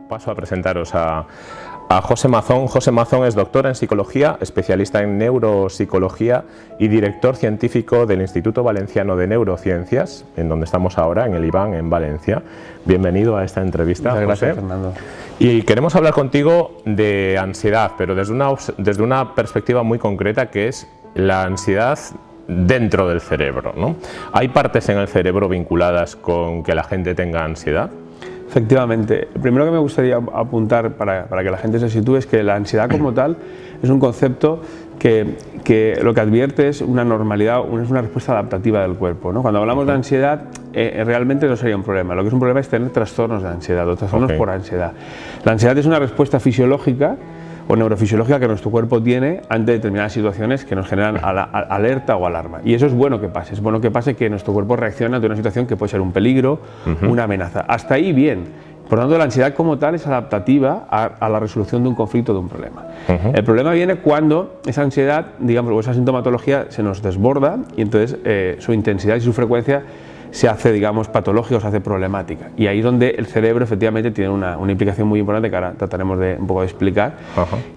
Paso a presentaros a José Mazón. José Mazón es doctor en psicología, especialista en neuropsicología y director científico del Instituto Valenciano de Neurociencias, en donde estamos ahora, en el IVAN, en Valencia. Bienvenido a esta entrevista, Muchas gracias, José. Fernando. Y queremos hablar contigo de ansiedad, pero desde una perspectiva muy concreta, que es la ansiedad dentro del cerebro, ¿no? ¿Hay partes en el cerebro vinculadas con que la gente tenga ansiedad? Efectivamente, lo primero que me gustaría apuntar para que la gente se sitúe es que la ansiedad como tal es un concepto que lo que advierte es una normalidad, es una respuesta adaptativa del cuerpo, ¿no? Cuando hablamos de ansiedad, realmente no sería un problema. Lo que es un problema es tener trastornos de ansiedad o trastornos por ansiedad. La ansiedad es una respuesta fisiológica o neurofisiológica que nuestro cuerpo tiene ante determinadas situaciones que nos generan alerta o alarma. Y eso es bueno que pase. Es bueno que pase que nuestro cuerpo reaccione ante una situación que puede ser un peligro, una amenaza. Hasta ahí bien. Por lo tanto, la ansiedad como tal es adaptativa a la resolución de un conflicto, de un problema. El problema viene cuando esa ansiedad, digamos, o esa sintomatología se nos desborda y entonces su intensidad y su frecuencia se hace, digamos, patológica o se hace problemática. Y ahí es donde el cerebro efectivamente tiene una implicación muy importante que ahora trataremos de un poco de explicar.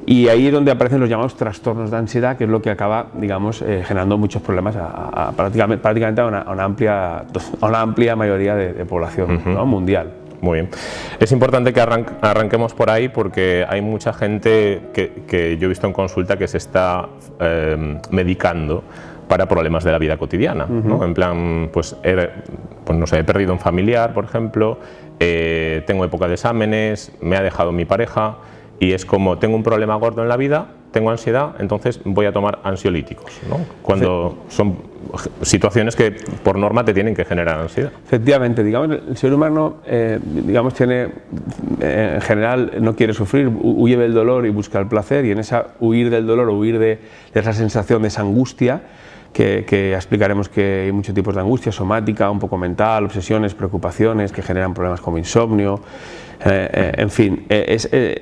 Y ahí es donde aparecen los llamados trastornos de ansiedad, que es lo que acaba, digamos, generando muchos problemas prácticamente a una amplia mayoría de población, ¿no? Mundial. Muy bien. Es importante que arranquemos por ahí porque hay mucha gente que yo he visto en consulta que se está medicando para problemas de la vida cotidiana, ¿no? En plan, pues no sé, he perdido un familiar, por ejemplo, tengo época de exámenes, me ha dejado mi pareja y es como tengo un problema gordo en la vida, tengo ansiedad, entonces voy a tomar ansiolíticos, ¿no? Cuando son situaciones que por norma te tienen que generar ansiedad. Efectivamente, digamos, el ser humano digamos, tiene, en general no quiere sufrir, huye del dolor y busca el placer, y en esa huir del dolor o huir de esa sensación, de esa angustia, que explicaremos que hay muchos tipos de angustia, somática, un poco mental, obsesiones, preocupaciones que generan problemas como insomnio, en fin,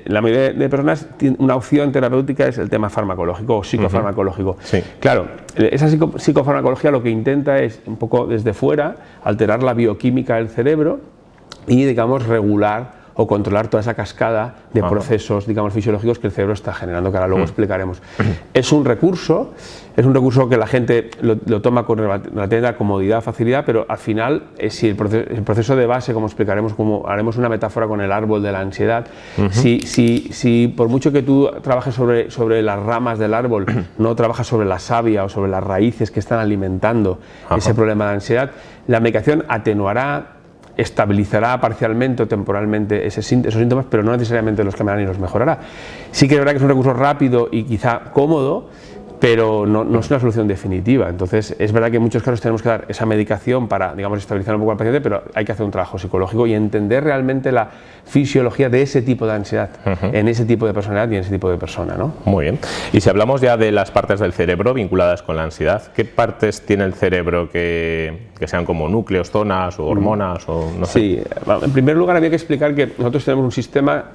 la mayoría de personas tiene una opción terapéutica, es el tema farmacológico o psicofarmacológico. Sí. Claro, esa psicofarmacología lo que intenta es un poco desde fuera alterar la bioquímica del cerebro y, digamos, regular o controlar toda esa cascada de procesos, digamos, fisiológicos que el cerebro está generando, que ahora luego explicaremos. Es un recurso que la gente lo toma con relativa comodidad, facilidad, pero al final, si el proceso de base, como explicaremos, como haremos una metáfora con el árbol de la ansiedad, si por mucho que tú trabajes sobre las ramas del árbol, no trabajas sobre la savia o sobre las raíces que están alimentando ese problema de ansiedad, la medicación atenuará, estabilizará parcialmente o temporalmente esos síntomas, pero no necesariamente los cambiará ni los mejorará. Sí que es verdad que es un recurso rápido y quizá cómodo, pero no es una solución definitiva. Entonces, es verdad que en muchos casos tenemos que dar esa medicación para, digamos, estabilizar un poco al paciente, pero hay que hacer un trabajo psicológico y entender realmente la fisiología de ese tipo de ansiedad, en ese tipo de personalidad y en ese tipo de persona, ¿no? Muy bien. Y si hablamos ya de las partes del cerebro vinculadas con la ansiedad, ¿qué partes tiene el cerebro que sean como núcleos, zonas o hormonas o no sé? Sí, en primer lugar había que explicar que nosotros tenemos un sistema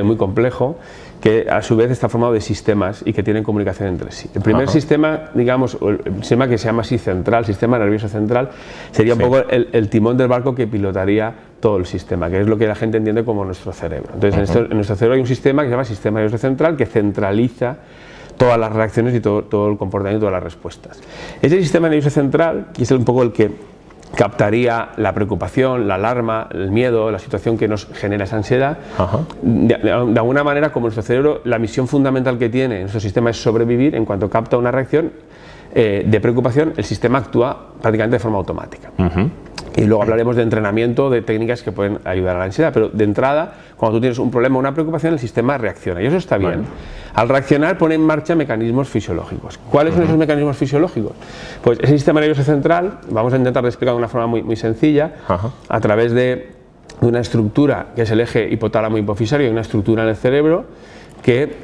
muy complejo que a su vez está formado de sistemas y que tienen comunicación entre sí. El primer sistema, digamos, el sistema que se llama así central, sistema nervioso central, sería un poco el timón del barco que pilotaría todo el sistema, que es lo que la gente entiende como nuestro cerebro. Entonces, en nuestro cerebro hay un sistema que se llama sistema nervioso central que centraliza todas las reacciones y todo el comportamiento y todas las respuestas. Ese sistema nervioso central, que es un poco el que captaría la preocupación, la alarma, el miedo, la situación que nos genera esa ansiedad. De alguna manera, como nuestro cerebro, la misión fundamental que tiene en nuestro sistema es sobrevivir. En cuanto capta una reacción de preocupación, el sistema actúa prácticamente de forma automática. Y luego hablaremos de entrenamiento, de técnicas que pueden ayudar a la ansiedad, pero de entrada, cuando tú tienes un problema o una preocupación, el sistema reacciona, y eso está bien. Al reaccionar pone en marcha mecanismos fisiológicos. ¿Cuáles son esos mecanismos fisiológicos? Pues ese sistema nervioso central, vamos a intentar explicar de una forma muy sencilla, a través de una estructura que es el eje hipotálamo hipofisario, y una estructura en el cerebro,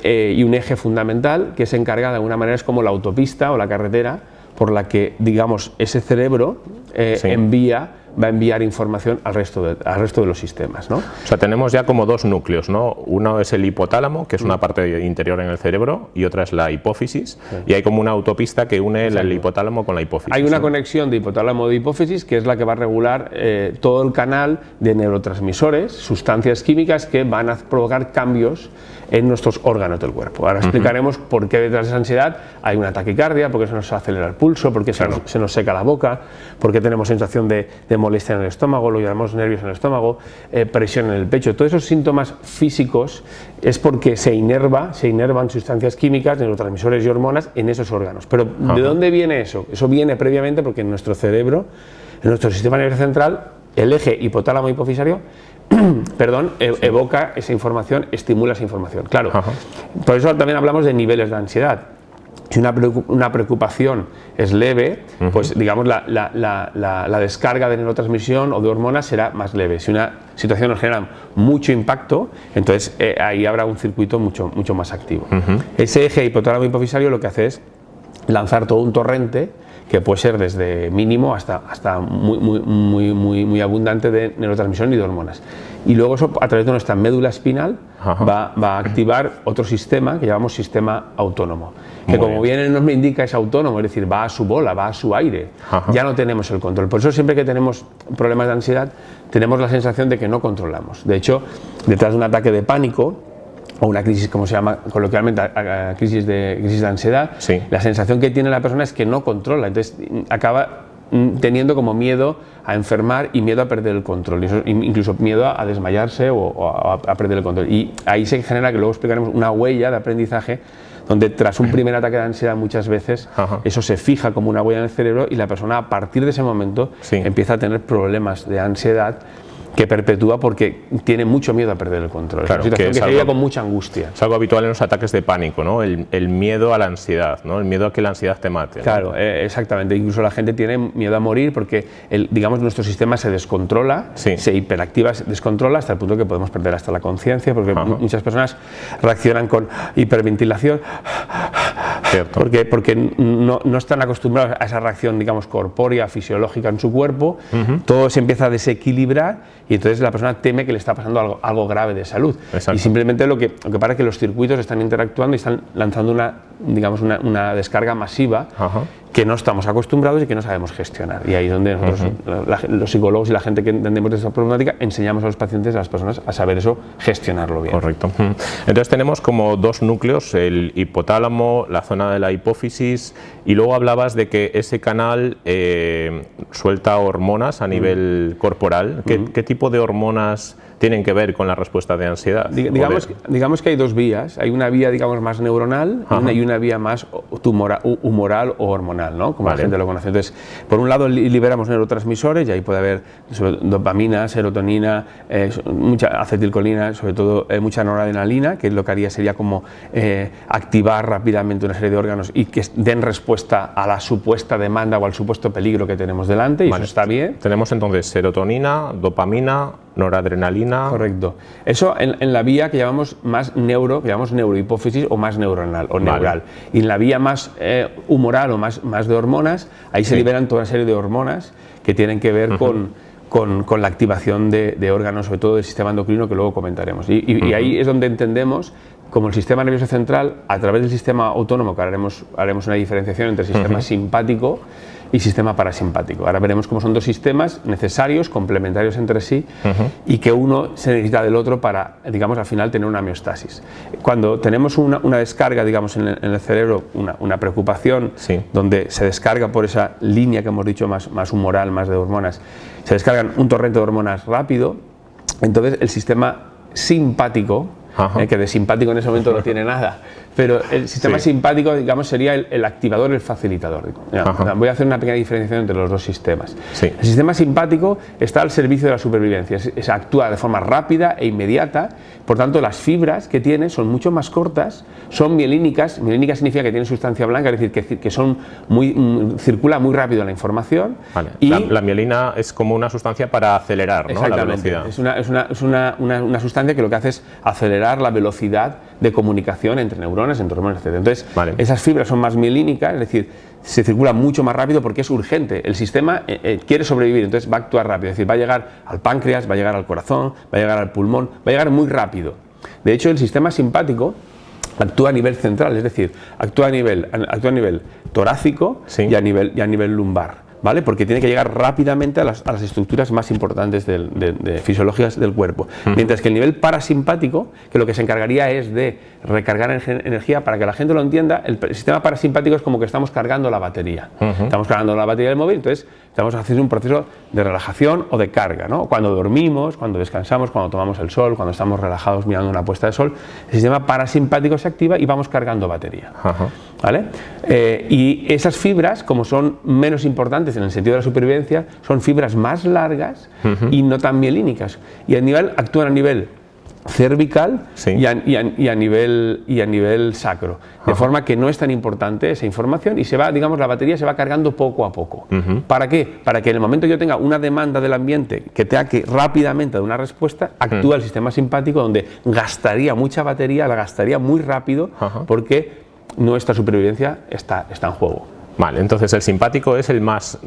y un eje fundamental que se encarga de alguna manera, es como la autopista o la carretera por la que, digamos, ese cerebro envía va a enviar información al resto de los sistemas, ¿no? O sea, tenemos ya como dos núcleos, ¿no? Uno es el hipotálamo, que es una parte interior en el cerebro, y otra es la hipófisis, y hay como una autopista que une el hipotálamo con la hipófisis. Hay una conexión de hipotálamo de hipófisis que es la que va a regular todo el canal de neurotransmisores, sustancias químicas que van a provocar cambios en nuestros órganos del cuerpo. Ahora explicaremos por qué detrás de esa ansiedad hay una taquicardia, por qué se nos acelera el pulso, por qué se nos seca la boca, por qué tenemos sensación de molestia en el estómago, lo llamamos nervios en el estómago, presión en el pecho. Todos esos síntomas físicos es porque se inervan sustancias químicas, neurotransmisores y hormonas en esos órganos. Pero ¿de dónde viene eso? Eso viene previamente porque en nuestro cerebro, en nuestro sistema nervioso central, el eje hipotálamo-hipofisario evoca esa información, estimula esa información. Claro, por eso también hablamos de niveles de ansiedad. Si una preocupación es leve, pues digamos la descarga de neurotransmisión o de hormonas será más leve. Si una situación nos genera mucho impacto, entonces ahí habrá un circuito mucho más activo. Ese eje hipotálamo-hipofisario lo que hace es lanzar todo un torrente que puede ser desde mínimo hasta muy abundante de neurotransmisión y de hormonas. Y luego eso, a través de nuestra médula espinal, va a activar otro sistema que llamamos sistema autónomo, que como bien nos indica es autónomo, es decir, va a su bola, va a su aire. Ya no tenemos el control. Por eso siempre que tenemos problemas de ansiedad tenemos la sensación de que no controlamos. De hecho, detrás de un ataque de pánico o una crisis, como se llama coloquialmente, crisis de ansiedad, la sensación que tiene la persona es que no controla, entonces acaba teniendo como miedo a enfermar y miedo a perder el control, incluso miedo a desmayarse o a perder el control. Y ahí se genera, que luego explicaremos, una huella de aprendizaje donde tras un primer ataque de ansiedad muchas veces eso se fija como una huella en el cerebro y la persona a partir de ese momento empieza a tener problemas de ansiedad que perpetúa porque tiene mucho miedo a perder el control. Claro, es una situación que se vive con mucha angustia. Es algo habitual en los ataques de pánico, ¿no? El miedo a la ansiedad, ¿no? El miedo a que la ansiedad te mate, ¿no? Claro, exactamente. Incluso la gente tiene miedo a morir porque, digamos, nuestro sistema se descontrola, se hiperactiva, se descontrola hasta el punto que podemos perder hasta la conciencia, porque muchas personas reaccionan con hiperventilación. Cierto. Porque no están acostumbrados a esa reacción, digamos, corpórea, fisiológica en su cuerpo. Todo se empieza a desequilibrar y entonces la persona teme que le está pasando algo grave de salud. Exacto. Y simplemente lo que pasa es que los circuitos están interactuando y están lanzando una descarga masiva que no estamos acostumbrados y que no sabemos gestionar. Y ahí es donde nosotros, los psicólogos y la gente que entendemos de esta problemática, enseñamos a los pacientes, a las personas, a saber eso, gestionarlo bien. Correcto. Entonces tenemos como dos núcleos, el hipotálamo, la zona de la hipófisis, y luego hablabas de que ese canal suelta hormonas a nivel corporal. ¿Qué tipo de hormonas tienen que ver con la respuesta de ansiedad? Digamos que hay dos vías. Hay una vía, digamos, más neuronal y una vía más humoral o hormonal, ¿no? Como la gente lo conoce. Entonces, por un lado liberamos neurotransmisores y ahí puede haber dopamina, serotonina, mucha acetilcolina, sobre todo mucha noradrenalina, que lo que haría sería como activar rápidamente una serie de órganos y que den respuesta a la supuesta demanda o al supuesto peligro que tenemos delante, y eso está bien. Tenemos entonces serotonina, dopamina, noradrenalina. Correcto. Eso en la vía que llamamos más neurohipófisis o más neuronal o neural. Y en la vía más humoral o más de hormonas, ahí se liberan toda una serie de hormonas que tienen que ver con la activación de órganos, sobre todo del sistema endocrino, que luego comentaremos. Y ahí es donde entendemos como el sistema nervioso central, a través del sistema autónomo, que haremos una diferenciación entre el sistema simpático y sistema parasimpático. Ahora veremos cómo son dos sistemas necesarios, complementarios entre sí, y que uno se necesita del otro para, digamos, al final tener una homeostasis. Cuando tenemos una descarga, digamos, en el cerebro, una preocupación, donde se descarga por esa línea que hemos dicho más humoral, más de hormonas, se descargan un torrente de hormonas rápido, entonces el sistema simpático, que de simpático en ese momento no tiene nada, pero el sistema simpático, digamos, sería el activador, el facilitador. Voy a hacer una pequeña diferenciación entre los dos sistemas. El sistema simpático está al servicio de la supervivencia, actúa de forma rápida e inmediata, por tanto las fibras que tiene son mucho más cortas, son mielínicas. Mielínica significa que tienen sustancia blanca, es decir, que son circula muy rápido la información. Y la mielina es como una sustancia para acelerar, ¿no?, la velocidad. Es una sustancia que lo que hace es acelerar regular la velocidad de comunicación entre neuronas, entre hormonas, etc. Entonces, esas fibras son más mielínicas, es decir, se circula mucho más rápido porque es urgente. El sistema quiere sobrevivir, entonces va a actuar rápido. Es decir, va a llegar al páncreas, va a llegar al corazón, va a llegar al pulmón, va a llegar muy rápido. De hecho, el sistema simpático actúa a nivel central, es decir, actúa a nivel torácico y a nivel lumbar. ¿Vale? Porque tiene que llegar rápidamente a las estructuras más importantes fisiológicas del cuerpo. Mientras que el nivel parasimpático, que lo que se encargaría es de recargar energía, para que la gente lo entienda, el sistema parasimpático es como que estamos cargando la batería. Estamos cargando la batería del móvil, entonces estamos haciendo un proceso de relajación o de carga, ¿no? Cuando dormimos, cuando descansamos, cuando tomamos el sol, cuando estamos relajados mirando una puesta de sol, el sistema parasimpático se activa y vamos cargando batería. ¿Vale? Y esas fibras, como son menos importantes en el sentido de la supervivencia, son fibras más largas y no tan mielínicas. Y actúan a nivel cervical y a nivel sacro. De forma que no es tan importante esa información y la batería se va cargando poco a poco. ¿Para qué? Para que en el momento que yo tenga una demanda del ambiente que tenga que rápidamente dar una respuesta, actúa el sistema simpático, donde gastaría mucha batería, la gastaría muy rápido, porque nuestra supervivencia está en juego. Vale, entonces el simpático es el más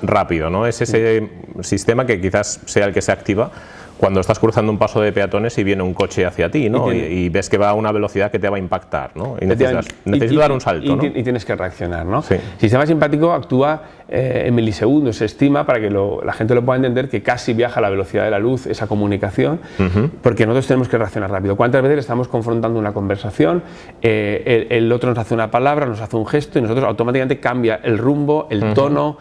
rápido, ¿no? Es ese sistema que quizás sea el que se activa cuando estás cruzando un paso de peatones y viene un coche hacia ti, ¿no? Y ves que va a una velocidad que te va a impactar, ¿no? Y necesitas dar un salto, ¿no? Y tienes que reaccionar, ¿no? El sistema simpático actúa en milisegundos. Se estima, para que la gente lo pueda entender, que casi viaja a la velocidad de la luz esa comunicación, porque nosotros tenemos que reaccionar rápido. ¿Cuántas veces estamos confrontando una conversación, el otro nos hace una palabra, nos hace un gesto y nosotros automáticamente cambia el rumbo, el tono,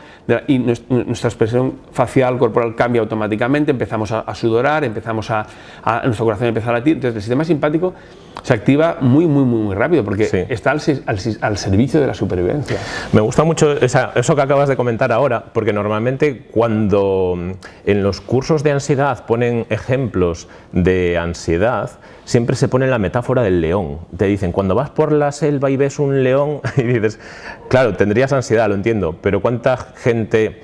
y nuestra expresión facial, corporal cambia automáticamente, empezamos a sudorar, nuestro corazón empieza a latir. Entonces el sistema simpático se activa muy rápido porque está al servicio de la supervivencia. Me gusta mucho eso que acabas de comentar ahora, porque normalmente cuando en los cursos de ansiedad ponen ejemplos de ansiedad, siempre se pone la metáfora del león. Te dicen, cuando vas por la selva y ves un león, y dices, claro, tendrías ansiedad, lo entiendo, pero ¿cuánta gente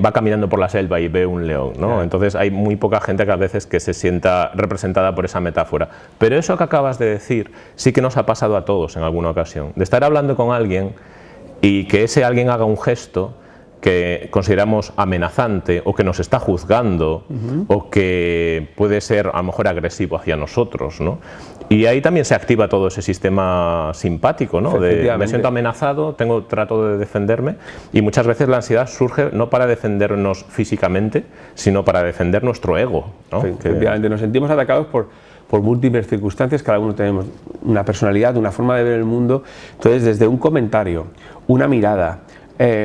va caminando por la selva y ve un león, ¿no? Entonces hay muy poca gente que a veces que se sienta representada por esa metáfora. Pero eso que acabas de decir sí que nos ha pasado a todos en alguna ocasión, de estar hablando con alguien y que ese alguien haga un gesto que consideramos amenazante o que nos está juzgando o que puede ser a lo mejor agresivo hacia nosotros, ¿no? Y ahí también se activa todo ese sistema simpático, ¿no? Me siento amenazado, trato de defenderme, y muchas veces la ansiedad surge no para defendernos físicamente, sino para defender nuestro ego, ¿no? Efectivamente, nos sentimos atacados por múltiples circunstancias. Cada uno tenemos una personalidad, una forma de ver el mundo. Entonces, desde un comentario, una mirada,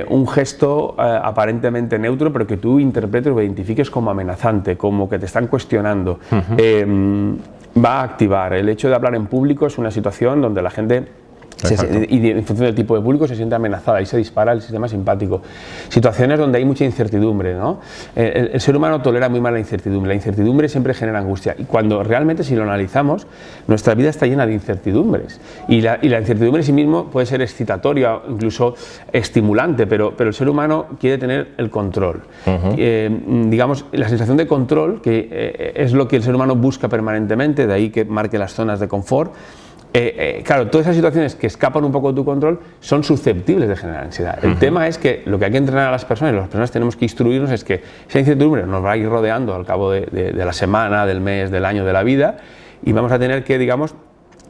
un gesto aparentemente neutro, pero que tú interpretes o identifiques como amenazante, como que te están cuestionando, va a activar. El hecho de hablar en público es una situación donde la gente, y en función del tipo de público, se siente amenazada y se dispara el sistema simpático. Situaciones donde hay mucha incertidumbre, ¿no? El ser humano tolera muy mal la incertidumbre. La incertidumbre siempre genera angustia, y cuando realmente, si lo analizamos, nuestra vida está llena de incertidumbres, y la incertidumbre en sí mismo puede ser excitatoria, incluso estimulante, pero el ser humano quiere tener el control. Digamos, la sensación de control, que es lo que el ser humano busca permanentemente, de ahí que marque las zonas de confort. Claro, todas esas situaciones que escapan un poco de tu control son susceptibles de generar ansiedad. El tema es que lo que hay que entrenar a las personas, y las personas tenemos que instruirnos, es que esa incertidumbre nos va a ir rodeando al cabo de la semana, del mes, del año, de la vida, y vamos a tener que, digamos,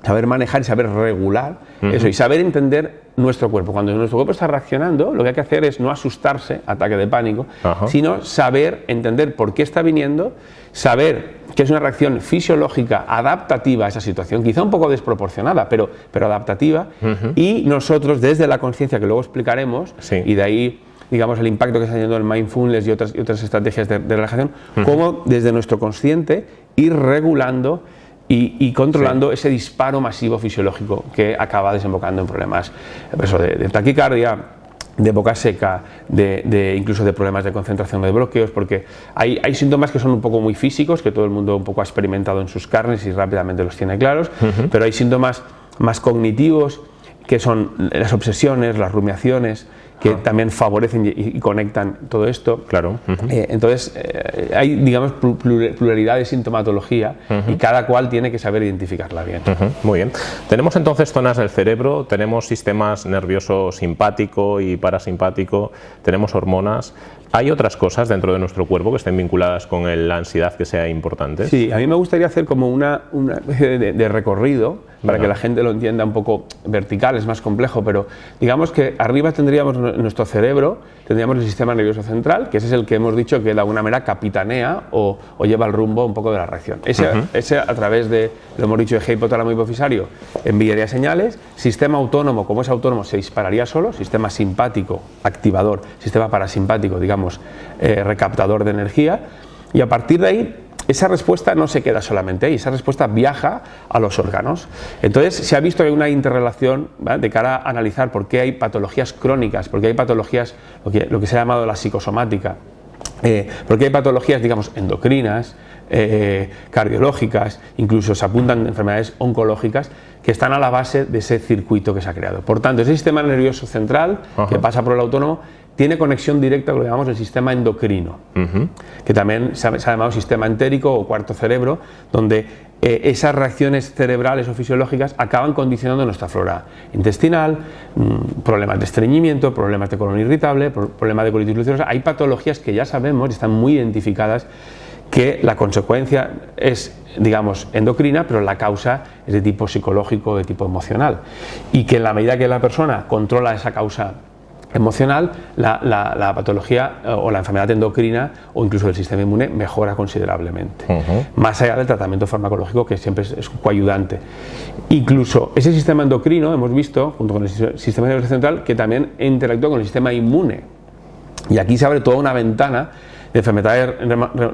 saber manejar y saber regular eso, y saber entender nuestro cuerpo. Cuando nuestro cuerpo está reaccionando, lo que hay que hacer es no asustarse, ataque de pánico, sino saber entender por qué está viniendo, saber que es una reacción fisiológica adaptativa a esa situación, quizá un poco desproporcionada, pero adaptativa, y nosotros, desde la conciencia, que luego explicaremos, y de ahí, digamos, el impacto que está teniendo el mindfulness y otras estrategias de relajación, cómo desde nuestro consciente ir regulando y controlando ese disparo masivo fisiológico que acaba desembocando en problemas de taquicardia, de boca seca, incluso de problemas de concentración, de bloqueos, porque hay síntomas que son un poco muy físicos, que todo el mundo un poco ha experimentado en sus carnes y rápidamente los tiene claros, pero hay síntomas más cognitivos, que son las obsesiones, las rumiaciones, que también favorecen y conectan todo esto. Claro. Entonces, hay, digamos, pluralidad de sintomatología y cada cual tiene que saber identificarla bien. Muy bien. Tenemos entonces zonas del cerebro, tenemos sistemas nervioso simpático y parasimpático, tenemos hormonas. ¿Hay otras cosas dentro de nuestro cuerpo que estén vinculadas con la ansiedad que sea importantes? Sí, a mí me gustaría hacer como una especie de recorrido para que la gente lo entienda un poco vertical, es más complejo, pero digamos que arriba tendríamos nuestro cerebro, tendríamos el sistema nervioso central, que ese es el que hemos dicho que de alguna manera capitanea o lleva el rumbo un poco de la reacción. Ese a través de, lo hemos dicho, eje hipotálamo hipofisario, enviaría señales, sistema autónomo, como es autónomo, se dispararía solo, sistema simpático, activador, sistema parasimpático, digamos, recaptador de energía, y a partir de ahí esa respuesta no se queda solamente ahí, esa respuesta viaja a los órganos. Entonces se ha visto que hay una interrelación, ¿vale?, de cara a analizar por qué hay patologías crónicas, por qué hay patologías, lo que se ha llamado la psicosomática, por qué hay patologías, digamos, endocrinas, cardiológicas, incluso se apuntan enfermedades oncológicas que están a la base de ese circuito que se ha creado. Por tanto, ese sistema nervioso central que pasa por el autónomo tiene conexión directa con lo que llamamos el sistema endocrino, que también se ha llamado sistema entérico o cuarto cerebro, donde esas reacciones cerebrales o fisiológicas acaban condicionando nuestra flora intestinal, problemas de estreñimiento, problemas de colon irritable, problemas de colitis ulcerosa. Hay patologías que ya sabemos y están muy identificadas que la consecuencia es, digamos, endocrina, pero la causa es de tipo psicológico, de tipo emocional, y que en la medida que la persona controla esa causa emocional, la patología o la enfermedad endocrina o incluso el sistema inmune mejora considerablemente, más allá del tratamiento farmacológico, que siempre es un coayudante. Incluso ese sistema endocrino hemos visto, junto con el sistema nervioso central, que también interactúa con el sistema inmune, y aquí se abre toda una ventana de enfermedades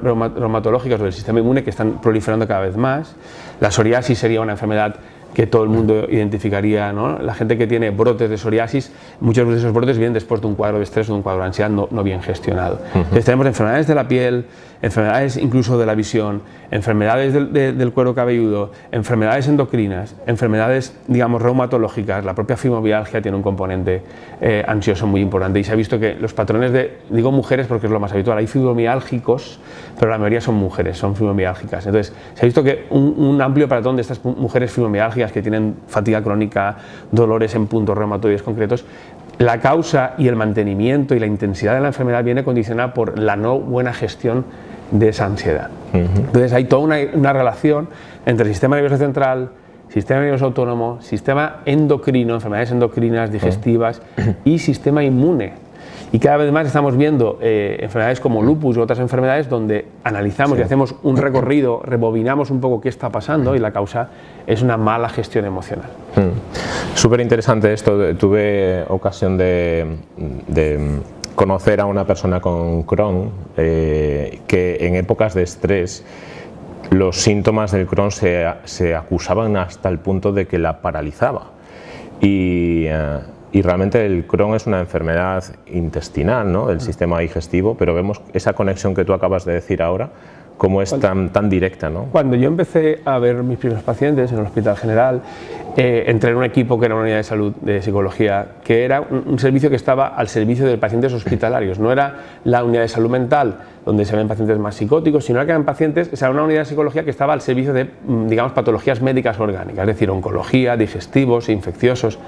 reumatológicas o del sistema inmune que están proliferando cada vez más. La psoriasis sería una enfermedad que todo el mundo identificaría, ¿no? La gente que tiene brotes de psoriasis, muchos de esos brotes vienen después de un cuadro de estrés o de un cuadro de ansiedad no bien gestionado. Entonces tenemos enfermedades de la piel, enfermedades incluso de la visión, enfermedades del cuero cabelludo, enfermedades endocrinas, enfermedades, digamos, reumatológicas. La propia fibromialgia tiene un componente ansioso muy importante, y se ha visto que los patrones digo mujeres porque es lo más habitual, hay fibromiálgicos, pero la mayoría son mujeres, son fibromiálgicas. Entonces se ha visto que un amplio patrón de estas mujeres fibromiálgicas que tienen fatiga crónica, dolores en puntos reumatoides concretos, la causa y el mantenimiento y la intensidad de la enfermedad viene condicionada por la no buena gestión de esa ansiedad. Entonces hay toda una relación entre el sistema nervioso central, sistema nervioso autónomo, sistema endocrino, enfermedades endocrinas, digestivas y sistema inmune. Y cada vez más estamos viendo enfermedades como lupus u otras enfermedades donde analizamos y hacemos un recorrido, rebobinamos un poco qué está pasando, y la causa es una mala gestión emocional. Súper interesante esto. Tuve ocasión de conocer a una persona con Crohn que en épocas de estrés los síntomas del Crohn se acusaban hasta el punto de que la paralizaba. Y realmente el Crohn es una enfermedad intestinal, ¿no?, del sistema digestivo, pero vemos esa conexión que tú acabas de decir ahora, cómo es tan directa, ¿no? Cuando yo empecé a ver mis primeros pacientes en el Hospital General, entré en un equipo que era una unidad de salud de psicología, que era un servicio que estaba al servicio de pacientes hospitalarios. No era la unidad de salud mental donde se ven pacientes más psicóticos, sino que eran pacientes, o sea, una unidad de psicología que estaba al servicio de, digamos, patologías médicas orgánicas, es decir, oncología, digestivos, infecciosos,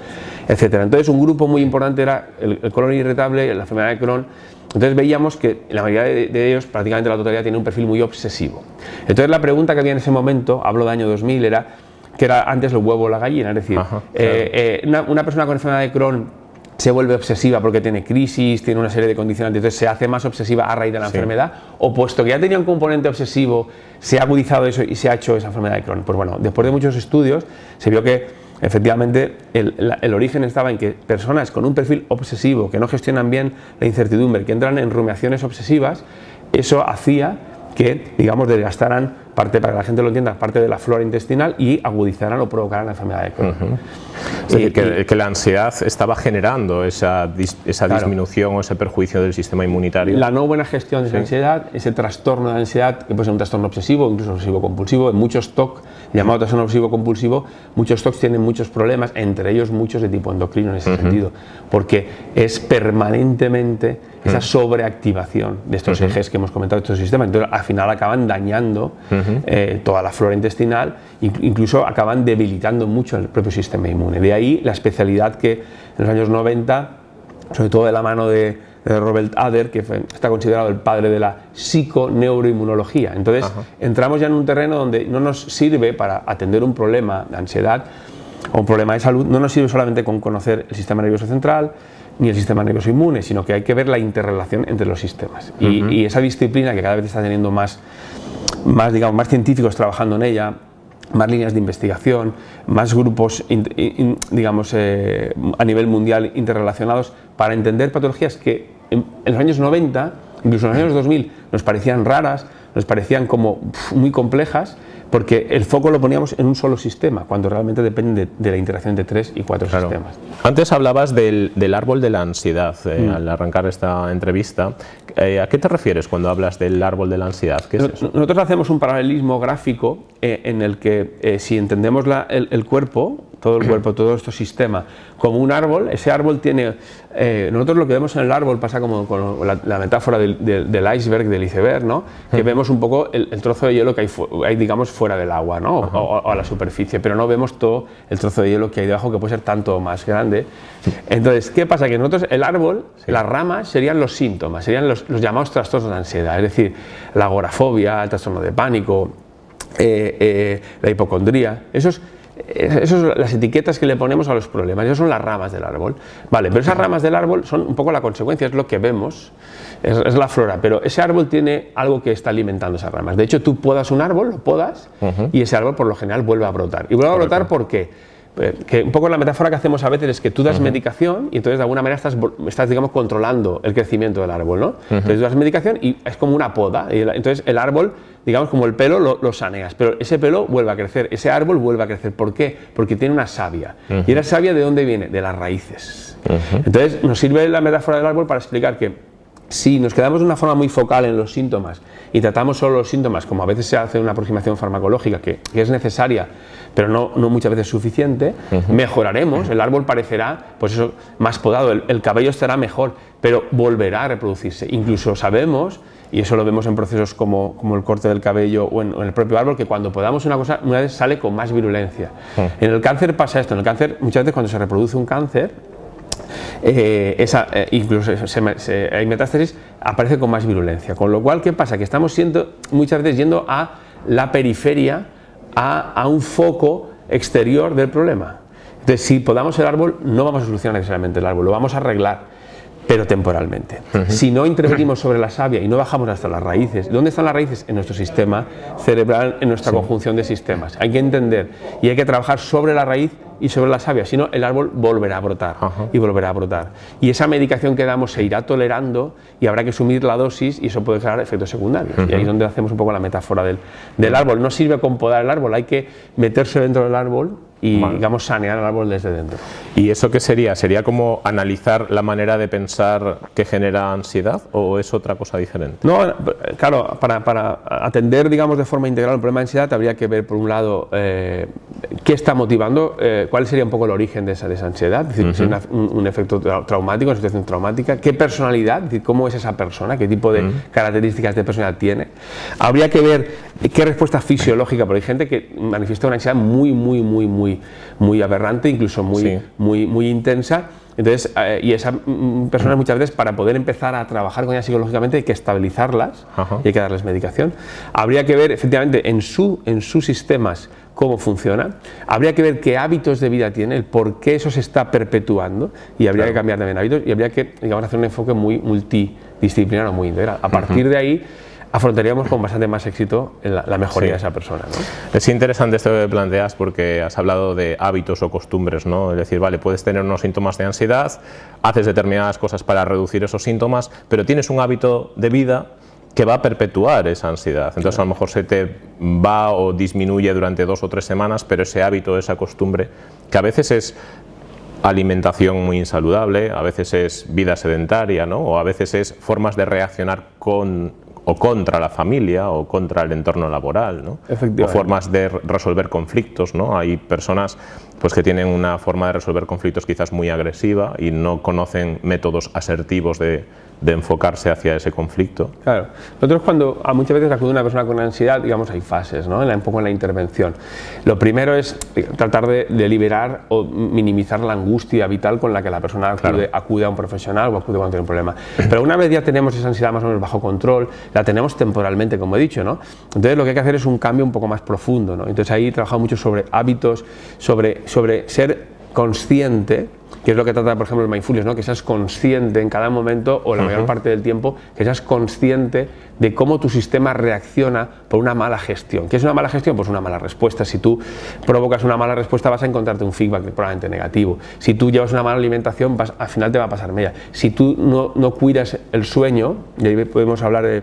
etc. Entonces un grupo muy importante era el colon irritable, la enfermedad de Crohn. Entonces veíamos que la mayoría de ellos, prácticamente la totalidad, tiene un perfil muy obsesivo. Entonces la pregunta que había en ese momento, hablo de año 2000, era que era antes el huevo o la gallina, es decir, una persona con enfermedad de Crohn se vuelve obsesiva porque tiene crisis, tiene una serie de condicionantes, entonces se hace más obsesiva a raíz de la enfermedad, o puesto que ya tenía un componente obsesivo, se ha agudizado eso y se ha hecho esa enfermedad de Crohn. Pues bueno, después de muchos estudios se vio que efectivamente el origen estaba en que personas con un perfil obsesivo, que no gestionan bien la incertidumbre, que entran en rumiaciones obsesivas, eso hacía que, digamos, desgastarán parte, para que la gente lo entienda, parte de la flora intestinal y agudizarán o provocarán la enfermedad de Crohn. Es decir, que la ansiedad estaba generando esa disminución o ese perjuicio del sistema inmunitario. La no buena gestión de esa ansiedad, ese trastorno de ansiedad, que puede ser un trastorno obsesivo, incluso obsesivo compulsivo, en muchos TOC, llamado trastorno obsesivo compulsivo, muchos TOC tienen muchos problemas, entre ellos muchos de tipo endocrino en ese sentido, porque es permanentemente esa sobreactivación de estos ejes que hemos comentado, de estos sistemas. Entonces, al final acaban dañando toda la flora intestinal, incluso acaban debilitando mucho el propio sistema inmune. De ahí la especialidad que en los años 90, sobre todo de la mano de Robert Adler, que está considerado el padre de la psiconeuroinmunología. Entonces, entramos ya en un terreno donde no nos sirve para atender un problema de ansiedad o un problema de salud, no nos sirve solamente con conocer el sistema nervioso central ni el sistema nervioso inmune, sino que hay que ver la interrelación entre los sistemas. Y esa disciplina que cada vez está teniendo más científicos trabajando en ella, más líneas de investigación, más grupos, digamos, a nivel mundial interrelacionados para entender patologías que en los años 90, incluso en los años 2000, nos parecían raras, nos parecían como muy complejas, porque el foco lo poníamos en un solo sistema, cuando realmente depende de la interacción de 3 y 4 sistemas. Antes hablabas del árbol de la ansiedad, al arrancar esta entrevista. ¿A qué te refieres cuando hablas del árbol de la ansiedad? ¿Qué es eso? Nosotros hacemos un paralelismo gráfico en el que si entendemos el cuerpo, todo el cuerpo, todo este sistema, como un árbol, ese árbol tiene... nosotros lo que vemos en el árbol pasa como con la metáfora del iceberg, del iceberg, ¿no? Que vemos un poco el trozo de hielo que hay, digamos, fuera del agua, ¿no? O a la superficie, pero no vemos todo el trozo de hielo que hay debajo, que puede ser tanto más grande. Entonces, ¿qué pasa? Que nosotros, el árbol, las ramas serían los síntomas, serían los llamados trastornos de ansiedad, es decir, la agorafobia, el trastorno de pánico, la hipocondría, esos son las etiquetas que le ponemos a los problemas, esas son las ramas del árbol. Vale, pero esas ramas del árbol son un poco la consecuencia, es lo que vemos, es la flora, pero ese árbol tiene algo que está alimentando esas ramas. De hecho, tú podas un árbol, lo podas, y ese árbol por lo general vuelve a brotar. ¿Y vuelve a brotar por qué? Que un poco la metáfora que hacemos a veces es que tú das medicación y entonces de alguna manera estás digamos, controlando el crecimiento del árbol, ¿no? Entonces tú das medicación y es como una poda, y entonces el árbol, digamos como el pelo, lo saneas, pero ese pelo vuelve a crecer, ese árbol vuelve a crecer. ¿Por qué? Porque tiene una savia. ¿Y la savia de dónde viene? De las raíces. Entonces nos sirve la metáfora del árbol para explicar que si nos quedamos de una forma muy focal en los síntomas y tratamos solo los síntomas, como a veces se hace una aproximación farmacológica que es necesaria, pero no muchas veces suficiente, mejoraremos, el árbol parecerá pues eso, más podado, el cabello estará mejor, pero volverá a reproducirse. Incluso sabemos, y eso lo vemos en procesos como el corte del cabello o en el propio árbol, que cuando podamos una cosa, una vez sale con más virulencia. En el cáncer pasa esto, en el cáncer muchas veces cuando se reproduce un cáncer, incluso hay metástasis, aparece con más virulencia, con lo cual, ¿qué pasa? Que estamos muchas veces yendo a la periferia, a un foco exterior del problema. Entonces, si podamos el árbol, no vamos a solucionar necesariamente el árbol, lo vamos a arreglar, pero temporalmente. Si no intervenimos sobre la savia y no bajamos hasta las raíces, ¿dónde están las raíces? En nuestro sistema cerebral, en nuestra conjunción de sistemas. Hay que entender y hay que trabajar sobre la raíz y sobre la savia, si no el árbol volverá a brotar y volverá a brotar. Y esa medicación que damos se irá tolerando y habrá que asumir la dosis y eso puede generar efectos secundarios. Y ahí es donde hacemos un poco la metáfora del árbol. No sirve con podar el árbol, hay que meterse dentro del árbol y digamos sanear el árbol desde dentro. ¿Y eso qué sería? ¿Sería como analizar la manera de pensar que genera ansiedad o es otra cosa diferente? No, claro, para atender digamos de forma integral el problema de ansiedad habría que ver por un lado qué está motivando, cuál sería un poco el origen de esa ansiedad, es decir, si es un efecto traumático, una situación traumática, qué personalidad, es decir, cómo es esa persona, qué tipo de características de personalidad tiene. Habría que ver qué respuesta fisiológica, porque hay gente que manifiesta una ansiedad muy aberrante, incluso muy intensa. Entonces, y esas personas muchas veces para poder empezar a trabajar con ellas psicológicamente hay que estabilizarlas y hay que darles medicación. Habría que ver efectivamente en sus sistemas cómo funciona, habría que ver qué hábitos de vida tiene, el por qué eso se está perpetuando y habría que cambiar también hábitos y habría que digamos, hacer un enfoque muy multidisciplinar o muy integral. A partir de ahí afrontaríamos con bastante más éxito la mejoría de esa persona, ¿no? Es interesante esto que planteas porque has hablado de hábitos o costumbres, ¿no? Es decir, vale, puedes tener unos síntomas de ansiedad, haces determinadas cosas para reducir esos síntomas, pero tienes un hábito de vida que va a perpetuar esa ansiedad. Entonces, a lo mejor se te va o disminuye durante 2 o 3 semanas, pero ese hábito, esa costumbre, que a veces es alimentación muy insaludable, a veces es vida sedentaria, ¿no? O a veces es formas de reaccionar con o contra la familia o contra el entorno laboral, ¿no? O formas de resolver conflictos, ¿no? Hay personas pues, que tienen una forma de resolver conflictos quizás muy agresiva y no conocen métodos asertivos de enfocarse hacia ese conflicto. Claro. Nosotros cuando muchas veces acude una persona con ansiedad, digamos, hay fases, ¿no? Un poco en la intervención. Lo primero es tratar de liberar o minimizar la angustia vital con la que la persona acude a un profesional o acude cuando tiene un problema. Pero una vez ya tenemos esa ansiedad más o menos bajo control, la tenemos temporalmente, como he dicho, ¿no? Entonces lo que hay que hacer es un cambio un poco más profundo, ¿no? Entonces ahí he trabajado mucho sobre hábitos, sobre ser consciente, que es lo que trata, por ejemplo, el mindfulness, ¿no? Que seas consciente en cada momento o la mayor parte del tiempo, que seas consciente de cómo tu sistema reacciona por una mala gestión. ¿Qué es una mala gestión? Pues una mala respuesta. Si tú provocas una mala respuesta vas a encontrarte un feedback probablemente negativo. Si tú llevas una mala alimentación, al final te va a pasar media. Si tú no cuidas el sueño, y ahí podemos hablar de...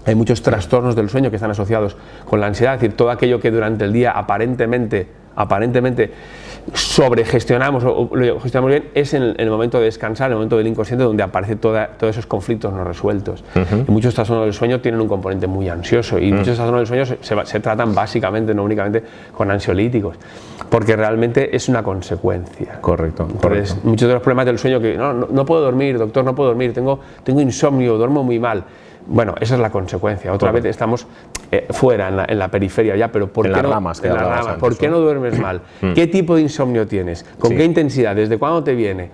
Hay muchos trastornos del sueño que están asociados con la ansiedad, es decir, todo aquello que durante el día aparentemente sobregestionamos o lo gestionamos bien, es en el momento de descansar, en el momento del inconsciente, donde aparecen todos esos conflictos no resueltos. Y muchos trastornos del sueño tienen un componente muy ansioso y muchos trastornos del sueño se tratan básicamente, no únicamente con ansiolíticos, porque realmente es una consecuencia. Correcto. Entonces, muchos de los problemas del sueño que no puedo dormir, doctor, no puedo dormir, tengo insomnio, duermo muy mal. Bueno, esa es la consecuencia. Otra vez estamos fuera, en la periferia ya, pero ¿por qué no duermes mal? ¿Qué tipo de insomnio tienes? ¿Con qué intensidad? ¿Desde cuándo te viene?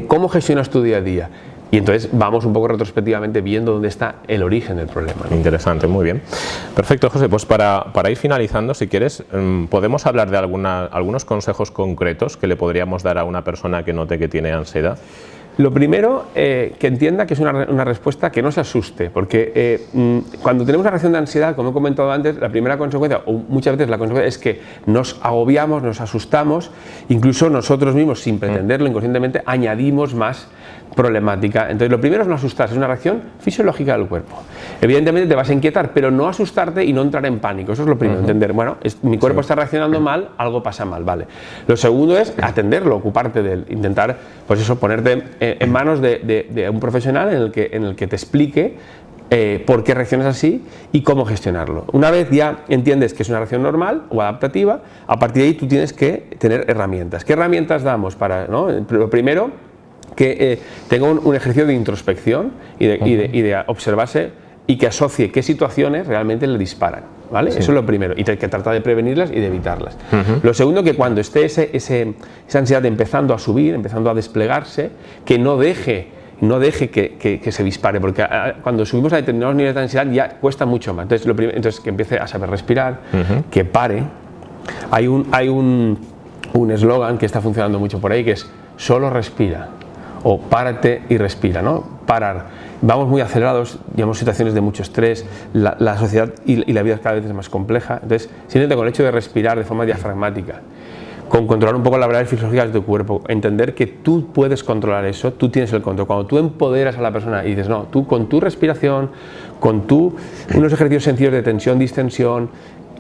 ¿Cómo gestionas tu día a día? Y entonces vamos un poco retrospectivamente viendo dónde está el origen del problema, ¿no? Interesante, muy bien. Perfecto, José. Pues para ir finalizando, si quieres, podemos hablar de algunos consejos concretos que le podríamos dar a una persona que note que tiene ansiedad. Lo primero, que entienda que es una respuesta que no se asuste, porque cuando tenemos una reacción de ansiedad, como he comentado antes, la primera consecuencia, o muchas veces la consecuencia, es que nos agobiamos, nos asustamos, incluso nosotros mismos, sin pretenderlo, inconscientemente, añadimos más problemática. Entonces, lo primero es no asustarse, es una reacción fisiológica del cuerpo. Evidentemente te vas a inquietar, pero no asustarte y no entrar en pánico. Eso es lo primero, entender, bueno, mi cuerpo está reaccionando mal, algo pasa mal, vale. Lo segundo es atenderlo, ocuparte de él, intentar, pues eso, ponerte en manos de un profesional en el que te explique por qué reaccionas así y cómo gestionarlo. Una vez ya entiendes que es una reacción normal o adaptativa, a partir de ahí tú tienes que tener herramientas. ¿Qué herramientas damos para, ¿no? Lo primero, que tenga un ejercicio de introspección y de observarse y que asocie qué situaciones realmente le disparan, ¿vale? Eso es lo primero, y que trata de prevenirlas y de evitarlas. Lo segundo, que cuando esté esa ansiedad empezando a subir, empezando a desplegarse, que no deje que se dispare, porque cuando subimos a determinados niveles de ansiedad ya cuesta mucho más. Entonces que empiece a saber respirar, que pare. Hay un eslogan que está funcionando mucho por ahí, que es solo respira, o párate y respira, ¿no? Parar. Vamos muy acelerados, llevamos situaciones de mucho estrés, la sociedad y la vida cada vez es más compleja. Entonces, simplemente con el hecho de respirar de forma diafragmática, con controlar un poco las variables fisiológicas de tu cuerpo, entender que tú puedes controlar eso, tú tienes el control. Cuando tú empoderas a la persona y dices, no, tú con tu respiración, con unos ejercicios sencillos de tensión, distensión,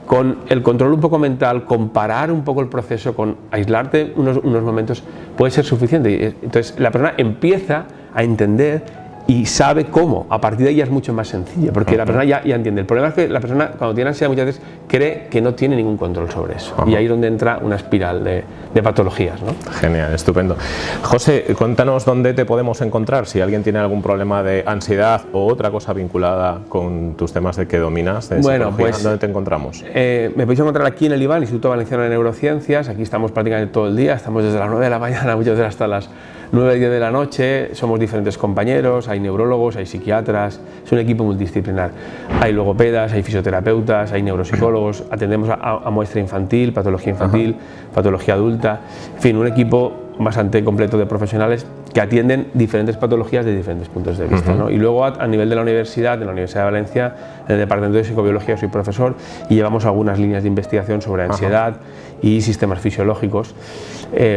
con el control un poco mental, con parar un poco el proceso, con aislarte unos momentos, puede ser suficiente. Entonces la persona empieza a entender y sabe cómo. A partir de ahí ya es mucho más sencillo, porque la persona ya entiende. El problema es que la persona, cuando tiene ansiedad, muchas veces cree que no tiene ningún control sobre eso. Y ahí es donde entra una espiral de patologías, ¿no? Genial, estupendo. José, cuéntanos dónde te podemos encontrar si alguien tiene algún problema de ansiedad o otra cosa vinculada con tus temas de que dominas, de bueno, pues, ¿dónde te encontramos? Me podéis encontrar aquí en el IVAN, Instituto Valenciano de Neurociencias. Aquí estamos prácticamente todo el día, estamos desde las 9 de la mañana, muchas veces hasta las 9 y 10 de la noche. Somos diferentes compañeros, hay neurólogos, hay psiquiatras, es un equipo multidisciplinar. Hay logopedas, hay fisioterapeutas, hay neuropsicólogos, atendemos a muestra infantil, patología adulta, en fin, un equipo bastante completo de profesionales que atienden diferentes patologías de diferentes puntos de vista, ¿no? Y luego a nivel de la Universidad de Valencia, en el Departamento de Psicobiología soy profesor y llevamos algunas líneas de investigación sobre ansiedad y sistemas fisiológicos.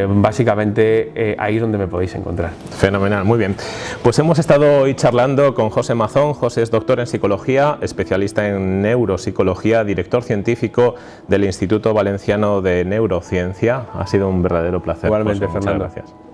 Básicamente ahí es donde me podéis encontrar. Fenomenal, muy bien. Pues hemos estado hoy charlando con José Mazón. José es doctor en psicología, especialista en neuropsicología, director científico del Instituto Valenciano de Neurociencia. Ha sido un verdadero placer. Igualmente, José, Fernando. muchas gracias.